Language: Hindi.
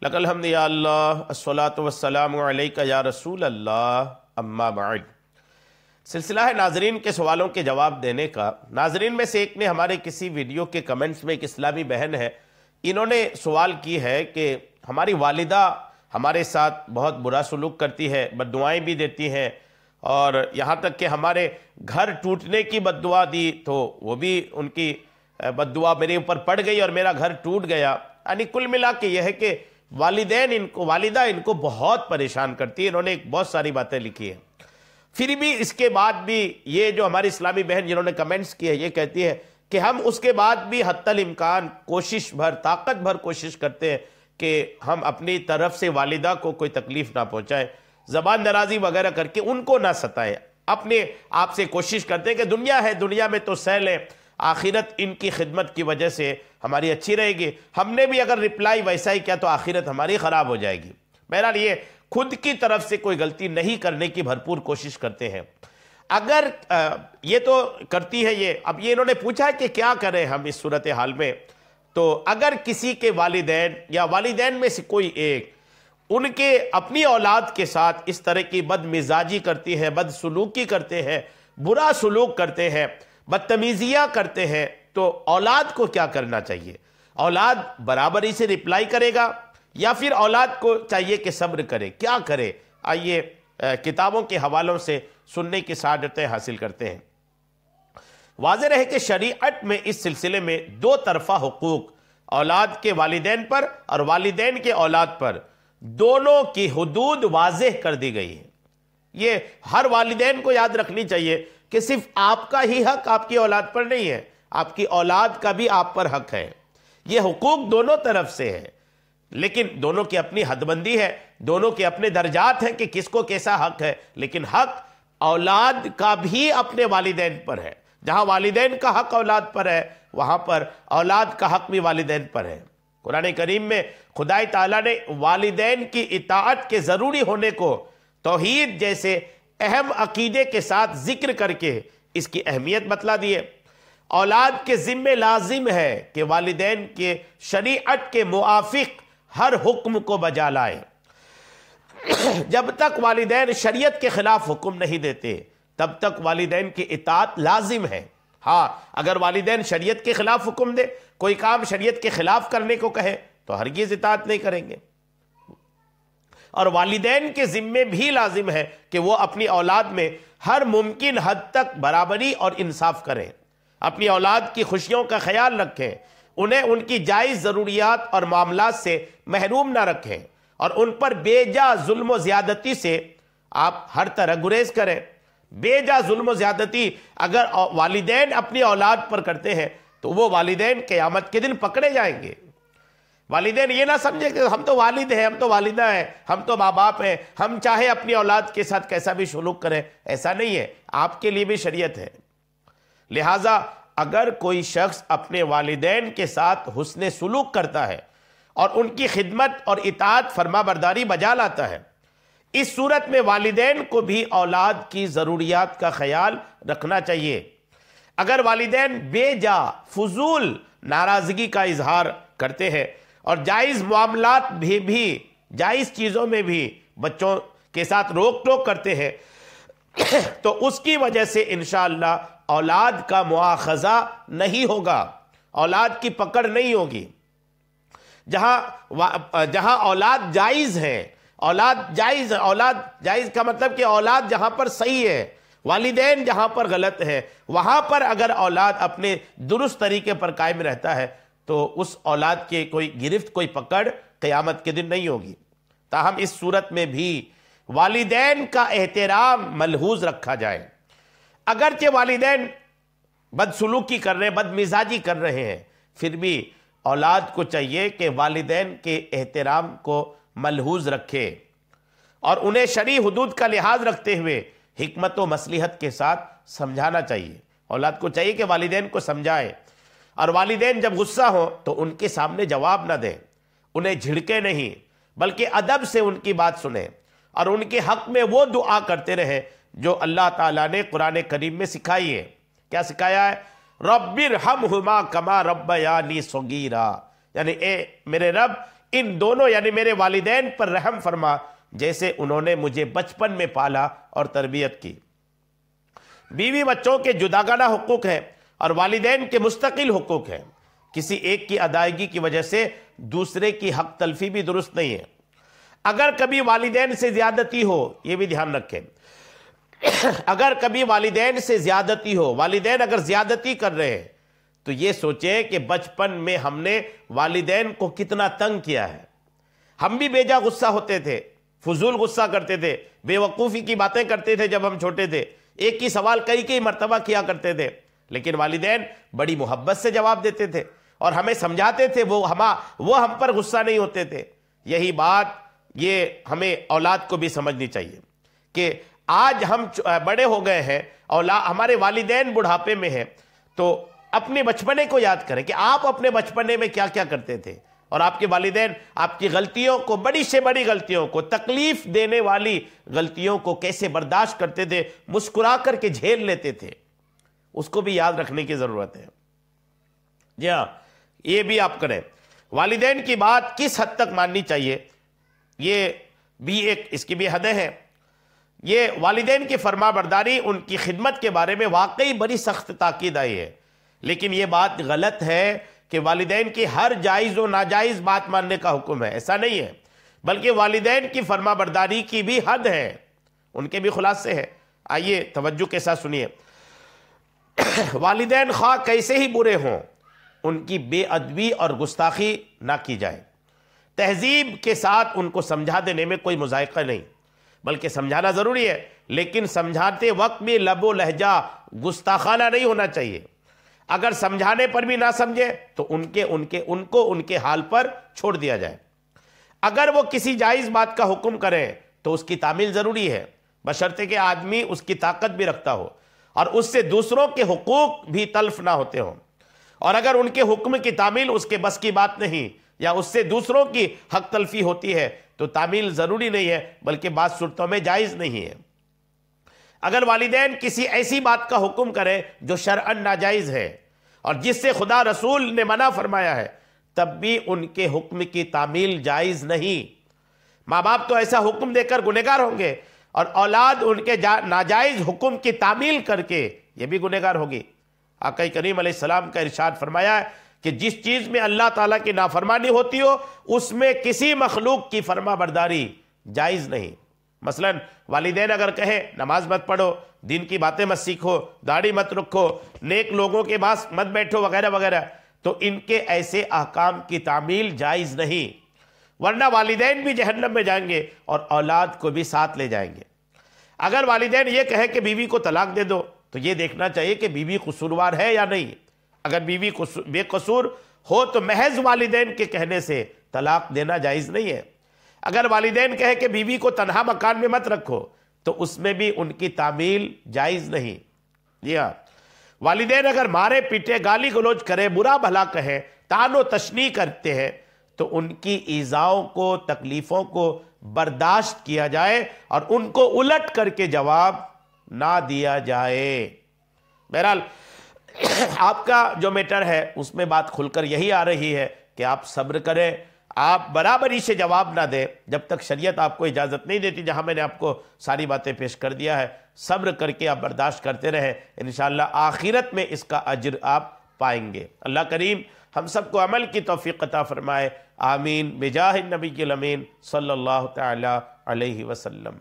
लकल हम्द या अल्लाह अस्सलातु वस्सलामु अलैका या रसूल अल्लाह अम्मा बाद। सिलसिला है नाजरीन के सवालों के जवाब देने का। नाजरीन में से एक ने हमारे किसी वीडियो के कमेंट्स में, एक इस्लामी बहन है, इन्होंने सवाल की है कि हमारी वालिदा हमारे साथ बहुत बुरा सलूक करती है, बद्दुआएं भी देती हैं और यहाँ तक कि हमारे घर टूटने की बद्दुआ दी तो वो भी उनकी बद्दुआ मेरे ऊपर पड़ गई और मेरा घर टूट गया। यानी कुल मिला के यह है कि वालिदा इनको बहुत परेशान करती है। इन्होंने एक बहुत सारी बातें लिखी हैं। फिर भी इसके बाद भी ये जो हमारी इस्लामी बहन जिन्होंने कमेंट्स किए ये कहती है कि हम उसके बाद भी हत्तल इम्कान कोशिश भर, ताकत भर कोशिश करते हैं कि हम अपनी तरफ से वालिदा को कोई तकलीफ ना पहुंचाएं, जबान दराजी वगैरह करके उनको ना सताएं। अपने आप से कोशिश करते हैं कि दुनिया है, दुनिया में तो सह लें, आखिरत इनकी खिदमत की वजह से हमारी अच्छी रहेगी। हमने भी अगर रिप्लाई वैसा ही किया तो आखिरत हमारी ख़राब हो जाएगी। बहरहाल ये खुद की तरफ से कोई गलती नहीं करने की भरपूर कोशिश करते हैं। अगर ये तो करती है ये, अब ये इन्होंने पूछा है कि क्या करें हम इस सूरत हाल में। तो अगर किसी के वालिदैन या वालिदैन में से कोई एक उनके अपनी औलाद के साथ इस तरह की बदमिजाजी करती है, बदसलूकी करते हैं, बुरा सलूक करते हैं, बदतमीजियाँ करते हैं, तो औलाद को क्या करना चाहिए? औलाद बराबरी से रिप्लाई करेगा या फिर औलाद को चाहिए कि सब्र करे? क्या करे? आइए किताबों के हवालों से सुनने की सादतें हासिल करते हैं। वाज़ेह रहे कि शरीअत में इस सिलसिले में दो तरफा हुकूक, औलाद के वालिदैन पर और वालिदैन के औलाद पर, दोनों की हुदूद वाज़ेह कर दी गई है। ये हर वालिदैन को याद रखनी चाहिए कि सिर्फ आपका ही हक आपकी औलाद पर नहीं है, आपकी औलाद का भी आप पर हक है। ये हुकूक दोनों तरफ से है, लेकिन दोनों की अपनी हदबंदी है, दोनों के अपने दर्जात हैं कि किसको कैसा हक है। लेकिन हक औलाद का भी अपने वालिदैन पर है। जहां वालिदैन का हक औलाद पर है, वहां पर औलाद का हक भी वालिदैन पर है। कुरान करीम में खुदाई ताला ने वालिदैन की इताअत के ज़रूरी होने को तौहीद जैसे अहम अकीदे के साथ जिक्र करके इसकी अहमियत बतला दी है। औलाद के ज़िम्मे लाजिम है कि वालिदैन के शरीअत के मुआफिक हर हुक्म को बजा लाए। जब तक वालिदैन शरीयत के खिलाफ हुक्म नहीं देते तब तक वालिदैन की इताअत लाजिम है। हाँ, अगर वालिदैन शरीयत के खिलाफ हुक्म दे, कोई काम शरीयत के खिलाफ करने को कहे, तो हरगिज़ इताअत नहीं करेंगे। और वालिदैन के ज़िम्मे भी लाजिम है कि वो अपनी औलाद में हर मुमकिन हद तक बराबरी और इंसाफ करें, अपनी औलाद की खुशियों का ख्याल रखें, उन्हें उनकी जायज़ ज़रूरियात और मामलात से महरूम ना रखें और उन पर बेजा जुल्म व ज़्यादती से आप हर तरह गुरेज करें। बेजा जुल्म व ज़्यादती अगर वालिदैन अपनी औलाद पर करते हैं तो वो वालिदैन क़यामत के दिन पकड़े जाएंगे। वालिदैन ये ना समझे कि हम तो वालिद हैं, हम तो वालिदा हैं, हम तो माँ बाप हैं, हम चाहे अपनी औलाद के साथ कैसा भी सलूक करें। ऐसा नहीं है, आपके लिए भी शरीयत है। लिहाजा अगर कोई शख्स अपने वालिदैन के साथ हुस्न सलूक करता है और उनकी खिदमत और इताअत फरमाबरदारी बजा लाता है, इस सूरत में वालिदैन को भी औलाद की ज़रूरियात का ख्याल रखना चाहिए। अगर वालिदैन बेजा फजूल नाराज़गी का इजहार करते हैं और जायज़ मामलात भी जायज़ चीज़ों में भी बच्चों के साथ रोक टोक करते हैं तो उसकी वजह से इंशाअल्लाह औलाद का मुआखज़ा नहीं होगा, औलाद की पकड़ नहीं होगी। जहां औलाद जायज़ है, औलाद जायज़ का मतलब कि औलाद जहां पर सही है, वालिदैन जहां पर गलत है, वहां पर अगर औलाद अपने दुरुस्त तरीके पर कायम रहता है तो उस औलाद के कोई गिरफ्त, कोई पकड़ क़यामत के दिन नहीं होगी। ताहम इस सूरत में भी वालिदैन का एहतराम मलहूज रखा जाए। अगरचे वालिदैन बदसलूकी कर रहे हैं, बदमिजाजी कर रहे हैं, फिर भी औलाद को चाहिए कि वालिदैन के एहतराम को मलहूज रखे और उन्हें शरई हुदूद का लिहाज रखते हुए हिकमत व मसलिहत के साथ समझाना चाहिए। औलाद को चाहिए कि वालिदैन को समझाए और वालिदैन जब गुस्सा हो तो उनके सामने जवाब ना दें, उन्हें झिड़के नहीं बल्कि अदब से उनकी बात सुने और उनके हक में वो दुआ करते रहे जो अल्लाह ताला ने कुरान करीम में सिखाई है। क्या सिखाया है? रब्बिरहमहुमा कमा रब्बयानी सगीरा, यानी ए मेरे रब इन दोनों यानी मेरे वालिदैन पर रहम फरमा, जैसे उन्होंने मुझे बचपन में पाला और तरबियत की। बीवी बच्चों के जुदागाना हुकूक है और वालिदैन के मुस्तकिल हुकूक है। किसी एक की अदायगी की वजह से दूसरे की हक तलफी भी दुरुस्त नहीं है। अगर कभी वालिदैन से ज्यादती हो, यह भी ध्यान रखें, अगर कभी वालिदैन से ज्यादती हो, वालिदैन अगर ज्यादती कर रहे हैं, तो यह सोचें कि बचपन में हमने वालिदैन को कितना तंग किया है। हम भी बेजा गुस्सा होते थे, फजूल गुस्सा करते थे, बेवकूफ़ी की बातें करते थे। जब हम छोटे थे एक ही सवाल कई मरतबा किया करते थे, लेकिन वालिदैन बड़ी मोहब्बत से जवाब देते थे और हमें समझाते थे, वो हम पर गुस्सा नहीं होते थे। यही बात ये हमें औलाद को भी समझनी चाहिए कि आज हम बड़े हो गए हैं, औलाद हमारे वालिदैन बुढ़ापे में हैं, तो अपने बचपने को याद करें कि आप अपने बचपने में क्या क्या करते थे और आपके वालिदैन आपकी गलतियों को, बड़ी से बड़ी गलतियों को, तकलीफ देने वाली गलतियों को कैसे बर्दाश्त करते थे, मुस्कुरा करके झेल लेते थे। उसको भी याद रखने की जरूरत है। जी हाँ, ये भी आप करें। वालिदैन की बात किस हद तक माननी चाहिए, ये भी एक इसकी भी हदें हैं। ये वालिदैन की फरमाबरदारी, उनकी खिदमत के बारे में वाकई बड़ी सख्त ताकीद आई है, लेकिन यह बात गलत है कि वालिदैन की हर जायज़ और नाजायज़ बात मानने का हुक्म है। ऐसा नहीं है, बल्कि वालिदैन की फरमाबरदारी की भी हद है, उनके भी खुलासे हैं। आइए तवज्जो के साथ सुनिए। वालिदैन खा कैसे ही बुरे हों, उनकी बेअदबी और गुस्ताखी ना की जाए। तहजीब के साथ उनको समझा देने में कोई मुज़ायक़ा नहीं, बल्कि समझाना ज़रूरी है, लेकिन समझाते वक्त भी लबो लहजा गुस्ताखाना नहीं होना चाहिए। अगर समझाने पर भी ना समझे तो उनको उनके हाल पर छोड़ दिया जाए। अगर वो किसी जायज़ बात का हुक्म करें तो उसकी तामील ज़रूरी है, बशर्ते कि आदमी उसकी ताकत भी रखता हो और उससे दूसरों के हुकूक भी तल्फ ना होते हों। और अगर उनके हुक्म की तामील उसके बस की बात नहीं या उससे दूसरों की हक तलफी होती है तो तामील ज़रूरी नहीं है, बल्कि बात सूरतों में जायज़ नहीं है। अगर वालिदैन किसी ऐसी बात का हुक्म करें जो शरअन नाजायज़ है और जिससे खुदा रसूल ने मना फरमाया है, तब भी उनके हुक्म की तामील जायज़ नहीं। माँ बाप तो ऐसा हुक्म देकर गुनहगार होंगे और औलाद उनके नाजायज़ हुक्म की तामील करके ये भी गुनहगार होगी। आका करीम अलैहिस्सलाम का इरशाद फरमाया है कि जिस चीज़ में अल्लाह ताला की नाफरमानी होती हो उसमें किसी मखलूक की फरमाबरदारी जायज़ नहीं। मसलन वालिदैन अगर कहें नमाज मत पढ़ो, दिन की बातें मत सीखो, दाढ़ी मत रखो, नेक लोगों के पास मत बैठो वगैरह वगैरह, तो इनके ऐसे अहकाम की तामील जायज़ नहीं, वरना वालिदैन भी जहन्नम में जाएंगे और औलाद को भी साथ ले जाएंगे। अगर वालिदैन ये कहे कि बीवी को तलाक दे दो तो ये देखना चाहिए कि बीवी कसूरवार है या नहीं। अगर बीवी बेकसूर हो तो महज वालिदैन के कहने से तलाक देना जायज़ नहीं है। अगर वालिदैन कहे कि बीवी को तन्हा मकान में मत रखो तो उसमें भी उनकी तामील जायज़ नहीं। जी हाँ, वालिदैन अगर मारे पीटे, गाली गलौज करे, बुरा भला कहे, तानो तशनी करते हैं तो उनकी ईज़ाओं को, तकलीफ़ों को बर्दाश्त किया जाए और उनको उलट करके जवाब ना दिया जाए। बहरहाल आपका जो मैटर है उसमें बात खुलकर यही आ रही है कि आप सब्र करें, आप बराबरी से जवाब ना दें जब तक शरीयत आपको इजाज़त नहीं देती। जहां मैंने आपको सारी बातें पेश कर दिया है, सब्र करके आप बर्दाश्त करते रहें, इंशाअल्लाह आखिरत में इसका अज्र आप पाएंगे। अल्लाह करीम हम सबको अमल की तौफीक अता फरमाए। आमीन बिजाह नबी अमीन सल्लल्लाहु तआला अलैहि वसल्लम।